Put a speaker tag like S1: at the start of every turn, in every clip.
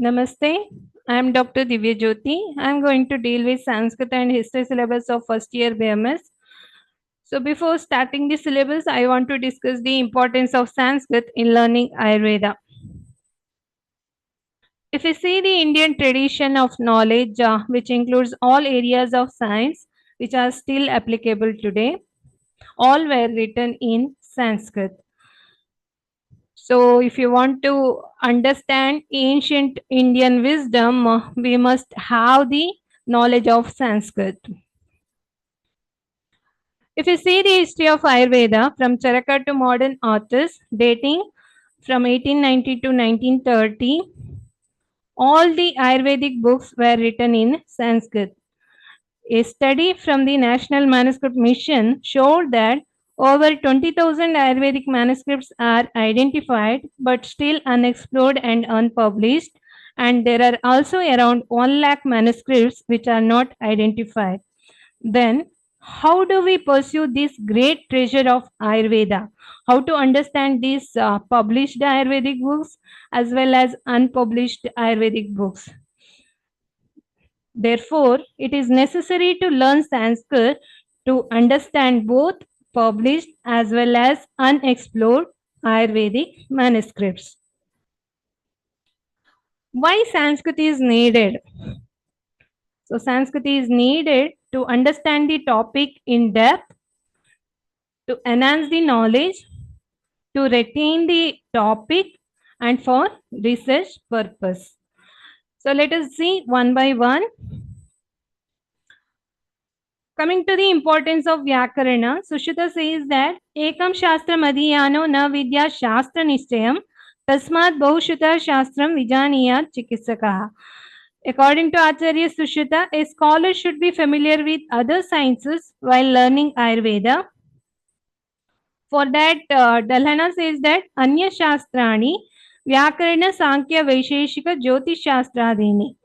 S1: Namaste. I am Dr. Divya Jyoti. I am going to deal with Sanskrit and history syllabus of first year BMS. So before starting the syllabus, I want to discuss the importance of Sanskrit in learning Ayurveda. If we see the Indian tradition of knowledge, which includes all areas of science which are still applicable today, all were written in Sanskrit. So, if you want to understand ancient Indian wisdom, we must have the knowledge of Sanskrit. If you see the history of Ayurveda from Charaka to modern authors dating from 1890 to 1930, all the Ayurvedic books were written in Sanskrit. A study from the National Manuscript Mission showed that over 20,000 Ayurvedic manuscripts are identified but still unexplored and unpublished, and there are also around 1 lakh manuscripts which are not identified. Then, how do we pursue this great treasure of Ayurveda? How to understand these published Ayurvedic books as well as unpublished Ayurvedic books? Therefore, it is necessary to learn Sanskrit to understand both published as well as unexplored Ayurvedic manuscripts. Why Sanskrit is needed? So, Sanskrit is needed to understand the topic in depth, to enhance the knowledge, to retain the topic, and for research purpose. So, let us see one by one. Coming to the importance of Vyakarana, Sushruta says that Ekam Shastram Adhiyano na Vidya Shastra Nishchayam Tasmat Bahushuta Shastram Vijaniyat Chikitsakaha. According to Acharya Sushruta, a scholar should be familiar with other sciences while learning Ayurveda. For that, Dalhana says that Anya Shastrani Vyakarana Sankhya Vaisheshika Jyotish Shastradini.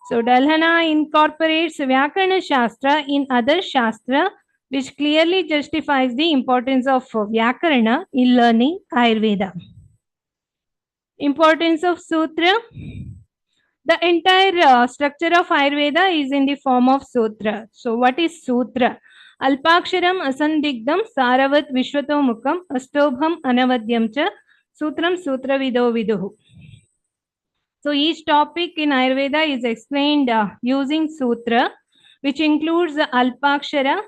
S1: So Dalhana incorporates Vyakarana Shastra in other Shastra, which clearly justifies the importance of Vyakarana in learning Ayurveda. Importance of Sutra. The entire structure of Ayurveda is in the form of Sutra. So what is Sutra? Alpaksharam asandigdam saravat vishwatomukam astobham anavadyam cha sutram sutravido viduhu. So each topic in Ayurveda is explained using sutra, which includes Alpakshara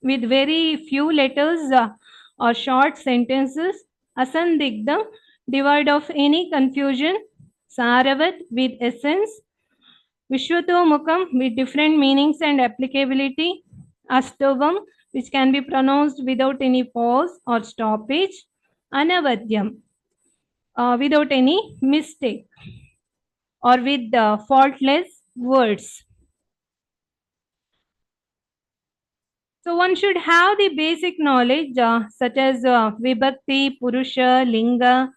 S1: with very few letters or short sentences, Asandigdam, devoid of any confusion, Saravat with essence, Vishwatomukam with different meanings and applicability, Astovam, which can be pronounced without any pause or stoppage, Anavadyam, without any mistake or with faultless words. So one should have the basic knowledge such as Vibhakti, Purusha, Linga,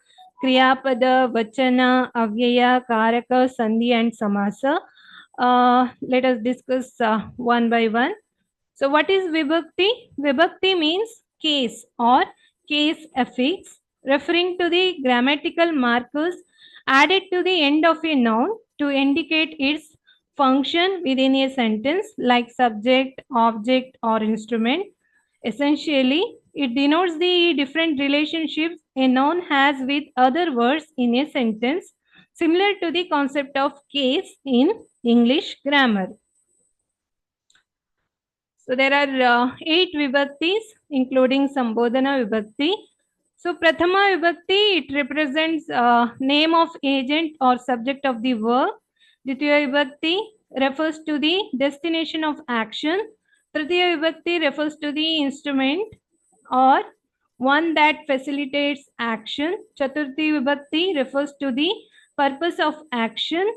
S1: Kriyapada, Vachana, Avyaya, Karaka, Sandhi and Samasa. Let us discuss one by one. So what is Vibhakti? Vibhakti means case or case affix, referring to the grammatical markers added to the end of a noun to indicate its function within a sentence like subject, object or instrument. Essentially, it denotes the different relationships a noun has with other words in a sentence, similar to the concept of case in English grammar. So there are 8 vibhaktis, including Sambodhana vibhakti. So Prathama vibhakti, it represents name of agent or subject of the verb. Ditiya vibhakti refers to the destination of action. Tritiya vibhakti refers to the instrument or one that facilitates action. Chaturthi vibhakti refers to the purpose of action.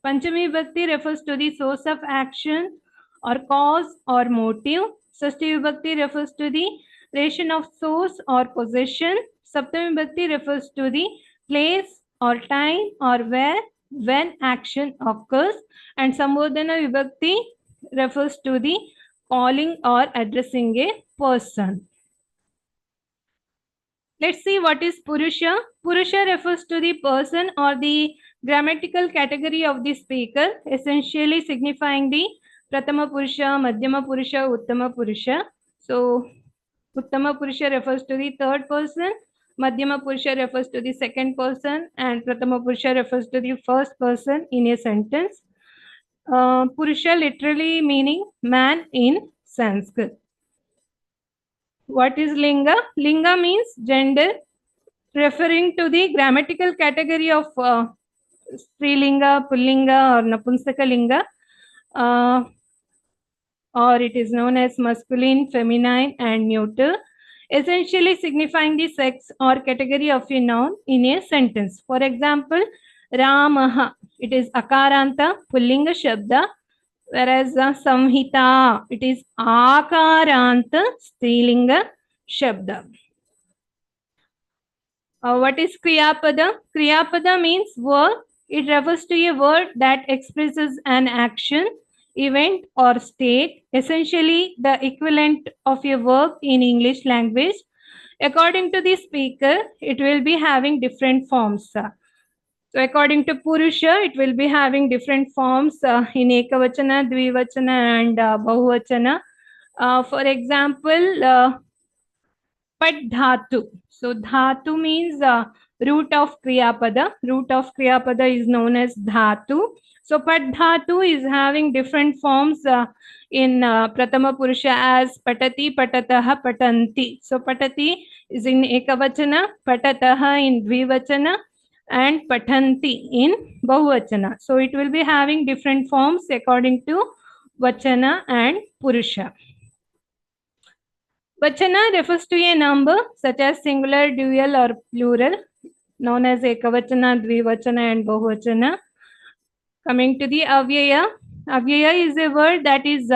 S1: Panchami vibhakti refers to the source of action or cause or motive. Sashti vibhakti refers to the relation of source or possession. Saptami vibhakti refers to the place or time or where when action occurs. And Sambodhana vibhakti refers to the calling or addressing a person. Let's see what is Purusha. Purusha refers to the person or the Grammatical category of the speaker, essentially signifying the Pratama Purusha, Madhyama Purusha, Uttama Purusha. So, Uttama Purusha refers to the third person, Madhyama Purusha refers to the second person, and Pratama Purusha refers to the first person in a sentence. Purusha literally meaning man in Sanskrit. What is Linga? Linga means gender, referring to the grammatical category of Strilinga, Pullinga, or Napunsaka or it is known as masculine, feminine, and neuter, essentially signifying the sex or category of a noun in a sentence. For example, Ramaha, it is Akaranta, Pullinga Shabda, whereas Samhita, it is Akaranta, Strilinga Shabda. What is Kriyapada? Kriyapada means verb. It refers to a word that expresses an action, event, or state, essentially the equivalent of a verb in English language. According to the speaker, it will be having different forms. So according to Purusha, it will be having different forms in Ekavachana, Dvivachana, and Bahuvachana. For example, Pat dhatu. So dhatu means root of kriyapada. Root of kriyapada is known as dhatu. So pat dhatu is having different forms in Pratama Purusha as patati, patataha, patanti. So patati is in ekavachana, patataha in dvivachana, and patanti in bahuvachana. So it will be having different forms according to vachana and purusha. Vachana refers to a number such as singular, dual, or plural, known as ekavachana, dvivachana, and bahuvachana. Coming to the avyaya, avyaya is a word that is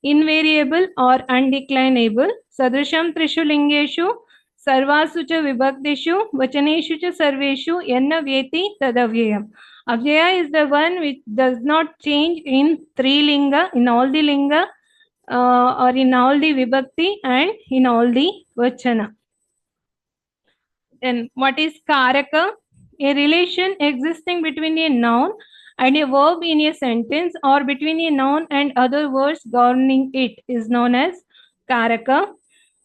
S1: invariable or undeclinable. Sadrisham trishu lingeshu, sarvasu cha vibhaktishu, vachaneshu cha sarveshu, yanna vyeti tadavyayam. Avyaya is the one which does not change in three linga, in all the linga, or in all the vibhakti and in all the vachana. Then what is karaka? A relation existing between a noun and a verb in a sentence or between a noun and other words governing it is known as karaka.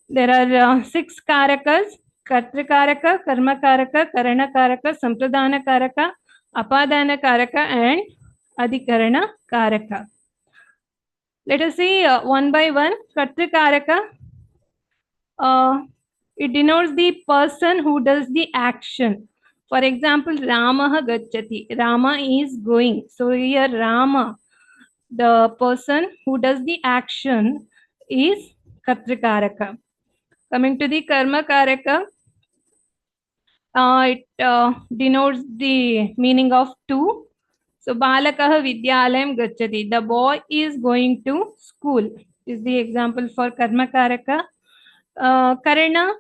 S1: There are 6 karakas: kartrikaraka, karmakaraka, karanakaraka, sampradanakaraka, apadanakaraka, and adhikarana karaka. Let us see one by one. Kartrikaraka, it denotes the person who does the action. For example, Ramaha gacchati. Rama is going. So here Rama, the person who does the action, is Kartrikaraka. Coming to the Karma Karaka, it denotes the meaning of to. So Balakaha Vidyalayam gacchati. The boy is going to school. Is the example for Karma Karaka. Karana,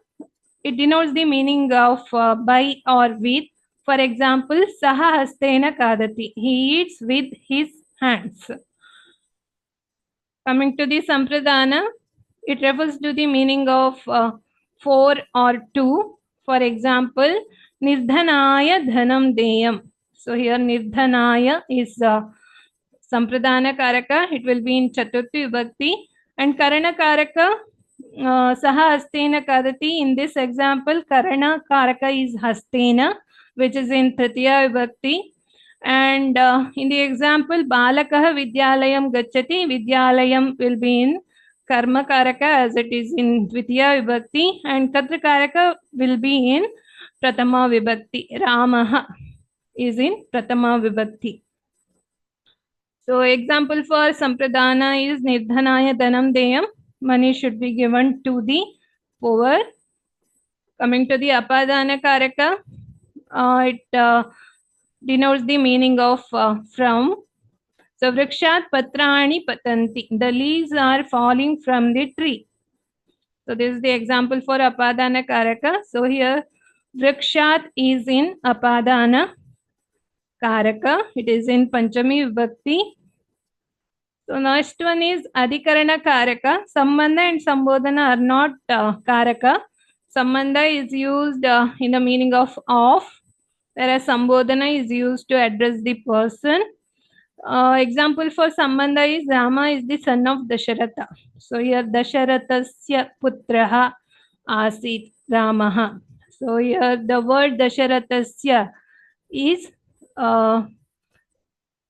S1: it denotes the meaning of by or with. For example, Saha hastena kadati. He eats with his hands. Coming to the Sampradana, it refers to the meaning of for or to. For example, Nirdhanaya dhanam deyam. So here Nirdhanaya is Sampradana Karaka. It will be in Chaturthi Vibhakti. And Karana Karaka, Saha hastena kadati. In this example, Karana Karaka is hastena, which is in Tritiya Vibhakti. And in the example, Balakaha Vidyalayam gacchati. Vidyalayam will be in Karma Karaka as it is in Dvitiya Vibhakti. And Katra Karaka will be in Pratama Vibhakti. Ramaha is in Pratama Vibhakti. So example for Sampradana is Nirdhanaya Dhanam Deyam. Money should be given to the poor. Coming to the Apadana Karaka, it denotes the meaning of from. So Vrikshat Patrani Patanti. The leaves are falling from the tree. So this is the example for Apadana Karaka. So here Vrikshat is in Apadana Karaka. It is in Panchami Vibhakti. So next one is Adhikarana Karaka. Sambandha and Sambodhana are not Karaka. Sambandha is used in the meaning of whereas Sambodhana is used to address the person. Example for Sambandha is Rama is the son of Dasharatha. So here Dasharathasya putraha asit Ramaha. So here the word Dasharathasya is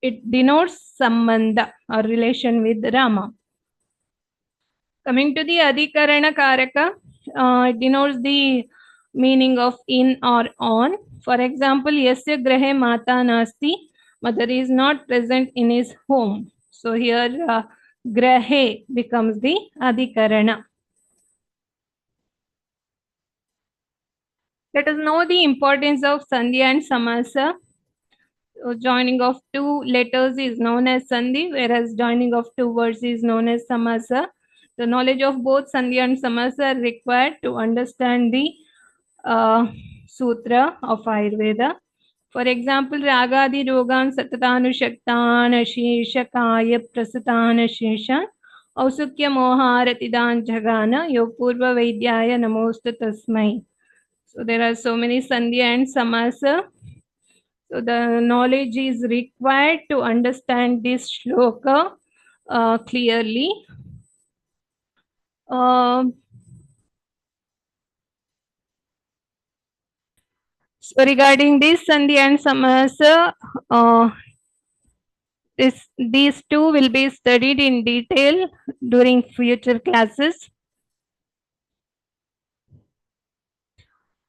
S1: it denotes Sambandha or relation with Rama. Coming to the Adhikarana Karaka, it denotes the meaning of in or on. For example, Yasya Grahe Mata Nasti, mother is not present in his home. So here Grahe becomes the Adhikarana. Let us know the importance of Sandhi and Samasa. So joining of two letters is known as Sandhi, whereas joining of two words is known as Samasa. The knowledge of both Sandhi and Samasa are required to understand the sutra of Ayurveda. For example, Ragadi Rogan Satatanushaktana Sheshakaya Prasatana Sheshan Ausukya Moharatidan Jagana Yopurva Vaidyaya Namosta Tasmai. So there are so many Sandhya and Samasa. So the knowledge is required to understand this shloka clearly. So regarding this Sandhi and Samasa, these two will be studied in detail during future classes.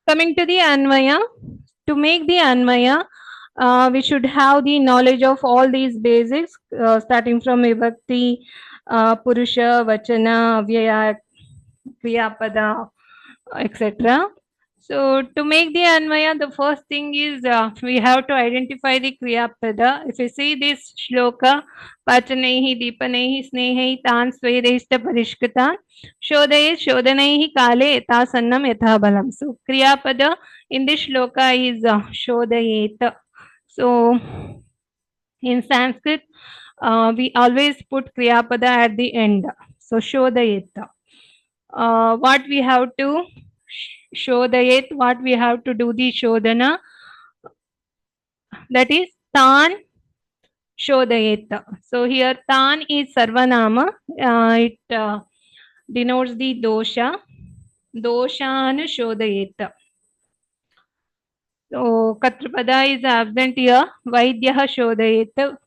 S1: Coming to the Anvaya, to make the Anvaya, we should have the knowledge of all these basics, starting from Vibhakti, Purusha, Vachana, Avyaya, Kriyapada, etc. So to make the Anvaya, the first thing is we have to identify the Kriyapada. If you see this shloka, Pachanehi, Deepanehi, Snehi, Tan, Svedeshta, Parishkatan, Shodayet, Shodanaihi, Kale, Yatha Sannam, Yatha Balam. So Kriyapada in this shloka is Shodayet. So in Sanskrit, we always put Kriyapada at the end. So Shodayet. What we have to Shodayet, what we have to do the Shodana, that is Tan Shodayet. So here Tan is Sarvanama, it denotes the dosha, Doshan Shodayet. So Katrapada is absent here, Vaidya Shodayet.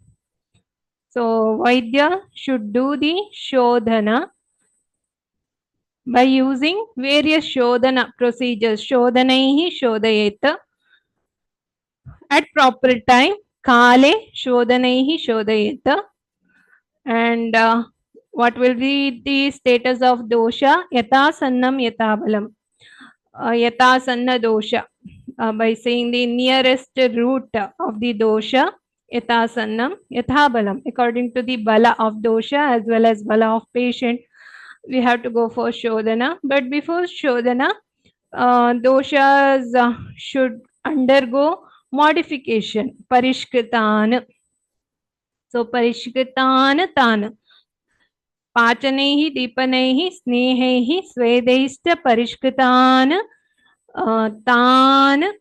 S1: So Vaidya should do the Shodhana by using various Shodhana procedures. Shodhanaihi Shodayet. At proper time, Kale Shodhanaihi Shodayet. And what will be the status of dosha? Yatha Sannam Yatha Balam. Yatha Sanna dosha. By saying the nearest root of the dosha, Yatha Sannam Yatha Balam. According to the bala of dosha as well as bala of patient, we have to go for Shodhana. But before Shodhana, doshas should undergo modification. Parishkritan. So Parishkritan Tan. Pachanehi, Deepanehi, Snehehi, Svedeshta, Parishkritan Tan.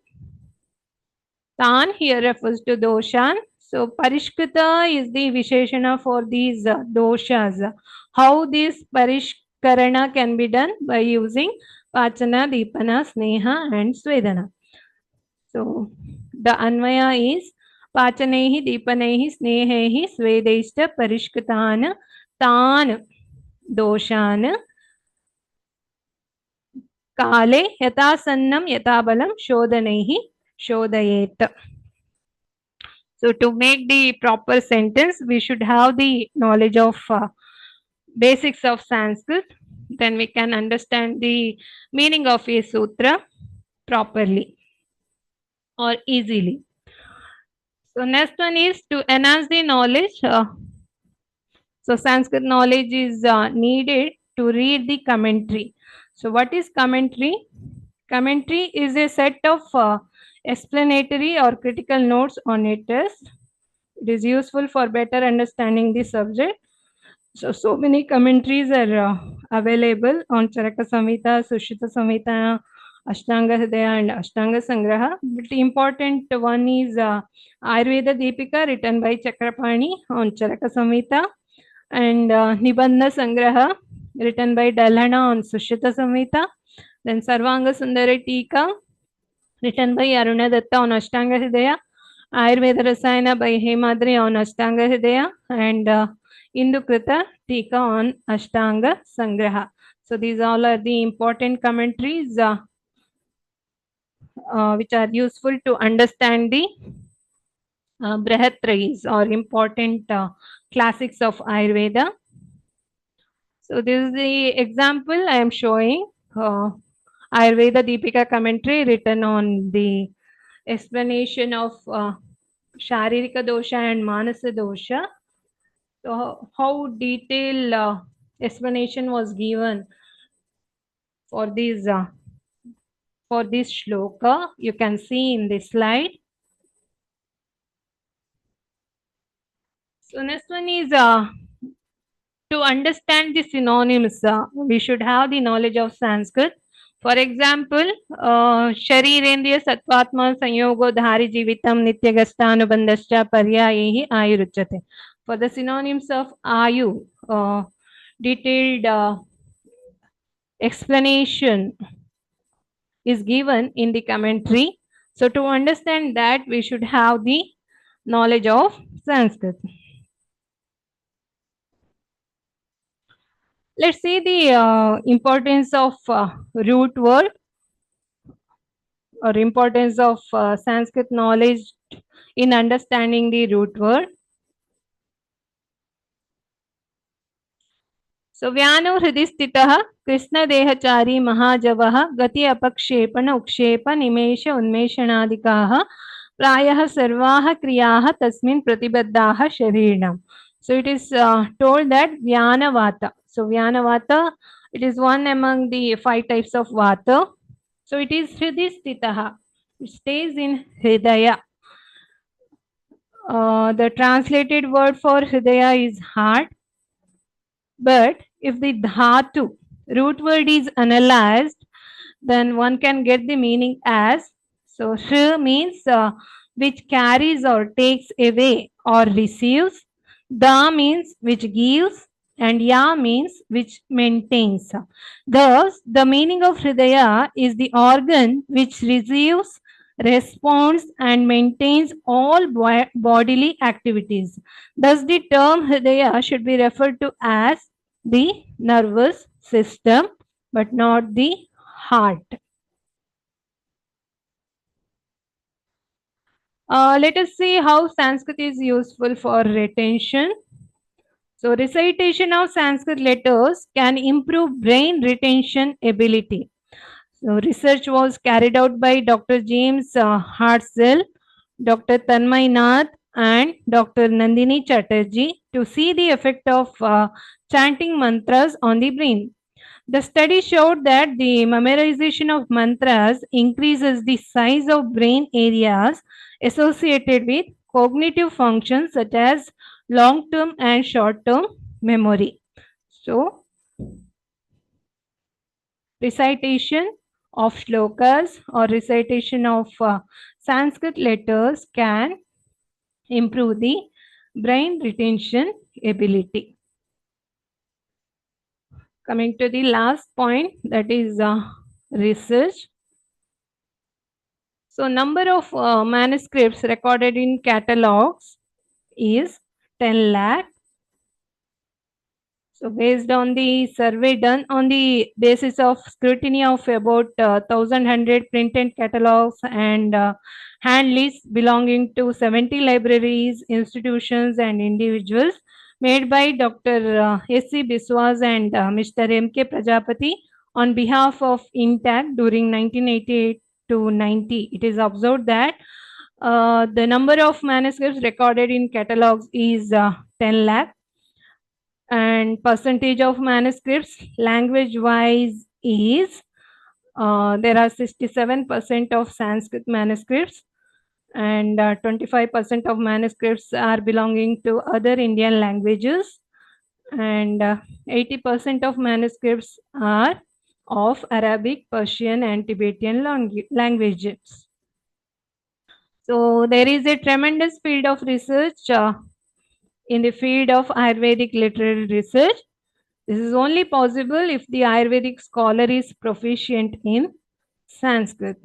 S1: Tan here refers to doshan. So Parishkrita is the Visheshana for these doshas. How this Parishkarana can be done? By using Pachana, Deepana, Sneha and Svedana. So the Anvaya is Pachanehi, Deepanehi, Snehehi, Svedeshta, Parishkritan Tan Doshan Kale Yatha Sannam Yatha Balam Shodhanaihi Shodayet. So to make the proper sentence, we should have the knowledge of basics of Sanskrit. Then we can understand the meaning of a sutra properly or easily. So next one is to enhance the knowledge. So Sanskrit knowledge is needed to read the commentary. So what is commentary? Commentary is a set of explanatory or critical notes on a text. It is useful for better understanding the subject. So many commentaries are available on Charaka Samhita, Sushruta Samhita, Ashtanga Hridaya and Ashtanga Sangraha. But the important one is Ayurveda Deepika written by Chakrapani on Charaka Samhita, and Nibandha Sangraha written by Dalhana on Sushruta Samhita. Then Sarvanga Sundara Tika written by Aruna Datta on Ashtanga Hridaya, Ayurveda Rasayana by Hemadri on Ashtanga Hridaya, and Indukrita Tika on Ashtanga Sangraha. So these all are the important commentaries which are useful to understand the Brihatrayis or important classics of Ayurveda. So this is the example I am showing. Ayurveda Deepika commentary written on the explanation of Sharirika dosha and Manasa dosha. So how detailed explanation was given for this shloka, you can see in this slide. So next one is to understand the synonyms, we should have the knowledge of Sanskrit. For example, Sharirendriya Sattvatma Sanyogo Dhari Jivitam Nityagasthanubandhascha Paryayehi Ayuruchyate. For the synonyms of Ayu, detailed explanation is given in the commentary. So to understand that, we should have the knowledge of Sanskrit. Let's see the importance of root word or importance of Sanskrit knowledge in understanding the root word. So Vyano Hridistitah Krishna Dehachari Mahajavaha Gati Apakshepana Ukshepa Nimesha Unmeshanadikaha Prayaha Sarvaha Kriyaha Tasmin Pratibaddaha Sharirnam. So it is told that Vyana Vata. So Vyana Vata, it is one among the 5 types of Vata. So it is Hridistitaha. It stays in Hridaya. The translated word for Hridaya is heart. But if the dhatu, root word, is analyzed, then one can get the meaning as, so Hr means which carries or takes away or receives, Da means which gives, and Ya means which maintains. Thus, the meaning of Hridaya is the organ which receives, responds, and maintains all bodily activities. Thus, the term Hridaya should be referred to as the nervous system, but not the heart. Let us see how Sanskrit is useful for retention. So recitation of Sanskrit letters can improve brain retention ability. So research was carried out by Dr. James Hartzell, Dr. Tanmay Nath, and Dr. Nandini Chatterjee to see the effect of chanting mantras on the brain. The study showed that the memorization of mantras increases the size of brain areas associated with cognitive functions such as long-term and short-term memory. So, recitation of shlokas or recitation of Sanskrit letters can improve the brain retention ability. Coming to the last point, that is research. So number of manuscripts recorded in catalogs is 10 lakh. So based on the survey done on the basis of scrutiny of about 1,100 printed catalogs and hand lists belonging to 70 libraries, institutions and individuals, made by Dr. S.C. Biswas and Mr. M.K. Prajapati on behalf of INTAC during 1988 to 90. It is observed that the number of manuscripts recorded in catalogs is 10 lakh. And percentage of manuscripts language wise is there are 67% of Sanskrit manuscripts, and 25% of manuscripts are belonging to other Indian languages, and 80% of manuscripts are of Arabic, Persian, and Tibetan languages. So there is a tremendous field of research in the field of Ayurvedic literary research. This is only possible if the Ayurvedic scholar is proficient in Sanskrit,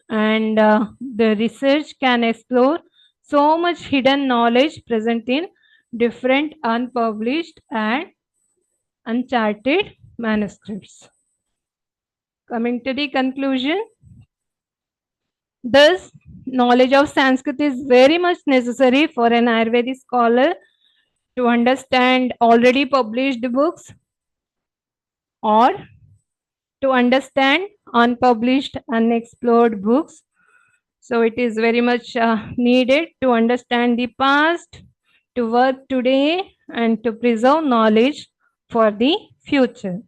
S1: and the research can explore so much hidden knowledge present in different unpublished and uncharted manuscripts. Coming to the conclusion, thus knowledge of Sanskrit is very much necessary for an Ayurvedic scholar to understand already published books or to understand unpublished, unexplored books. So it is very much needed to understand the past, to work today, and to preserve knowledge for the future.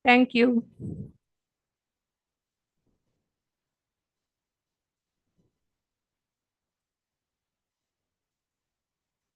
S1: Thank you.